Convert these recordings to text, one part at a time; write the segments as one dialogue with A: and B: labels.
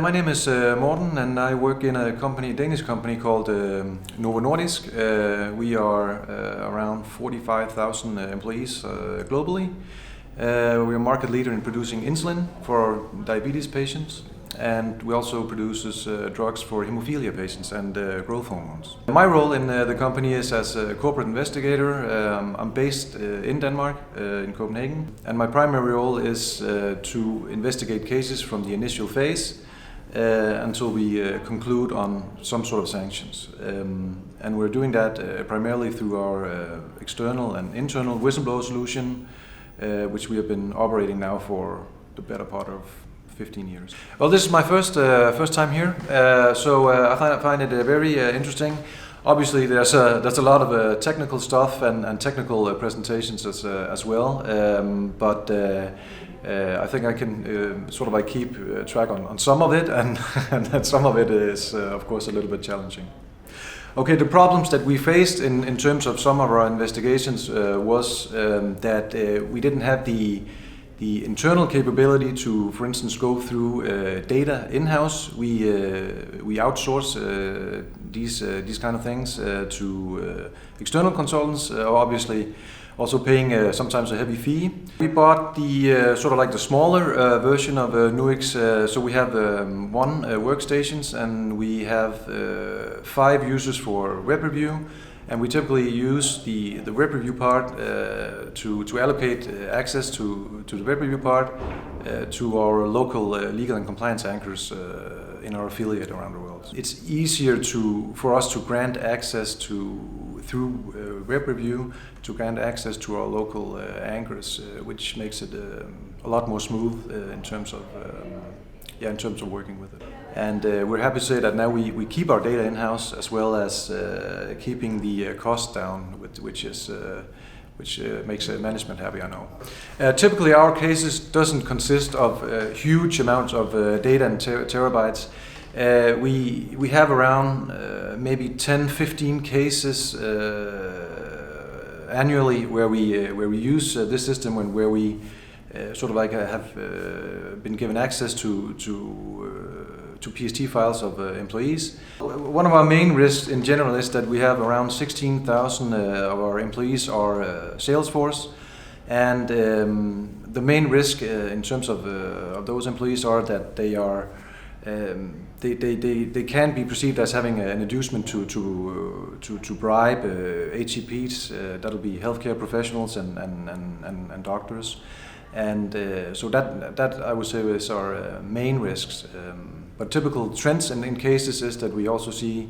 A: My name is Morten, and I work in a Danish company called Novo Nordisk. We are around 45,000 employees globally. We are a market leader in producing insulin for diabetes patients, and we also produce drugs for hemophilia patients and growth hormones. My role in the company is as a corporate investigator. I'm based in Denmark, in Copenhagen, and my primary role is to investigate cases from the initial phase until we conclude on some sort of sanctions. And we're doing that primarily through our external and internal whistleblower solution, which we have been operating now for the better part of 15 years. Well, this is my first time here, so I find it very interesting. Obviously, there's a lot of technical stuff and technical presentations as well, but I think I can keep track on some of it, and some of it is of course a little bit challenging. Okay, the problems that we faced in terms of some of our investigations was that we didn't have the internal capability to, for instance, go through data in-house. We outsource these kind of things to external consultants, obviously also paying sometimes a heavy fee. We bought the the smaller version of Nuix, so we have one workstations, and we have 5 users for web review. And we typically use the web review part to allocate access to the web review part to our local legal and compliance anchors in our affiliate around the world. It's easier for us to grant access through web review to grant access to our local anchors, which makes it a lot more smooth in terms of working with it. And we're happy to say that now we keep our data in-house, as well as keeping the cost down, which makes management happy, I know. Typically our cases doesn't consist of huge amounts of data and terabytes. We have around maybe 10-15 cases annually where we use this system, and where we have been given access to PST files of employees. One of our main risks in general is that we have around 16,000 of our employees are sales force, and the main risk in terms of those employees are that they can be perceived as having an inducement to bribe HCPs, that'll be healthcare professionals and doctors. And so that I would say is our main risks. But typical trends in cases is that we also see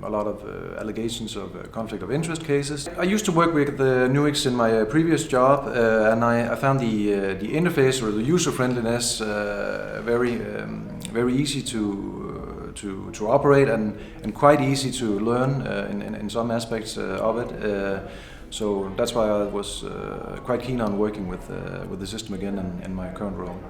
A: a lot of allegations of conflict of interest cases. I used to work with Nuix in my previous job, and I found the interface or the user friendliness very easy to operate, and quite easy to learn in some aspects of it. So that's why I was quite keen on working with the system again in my current role.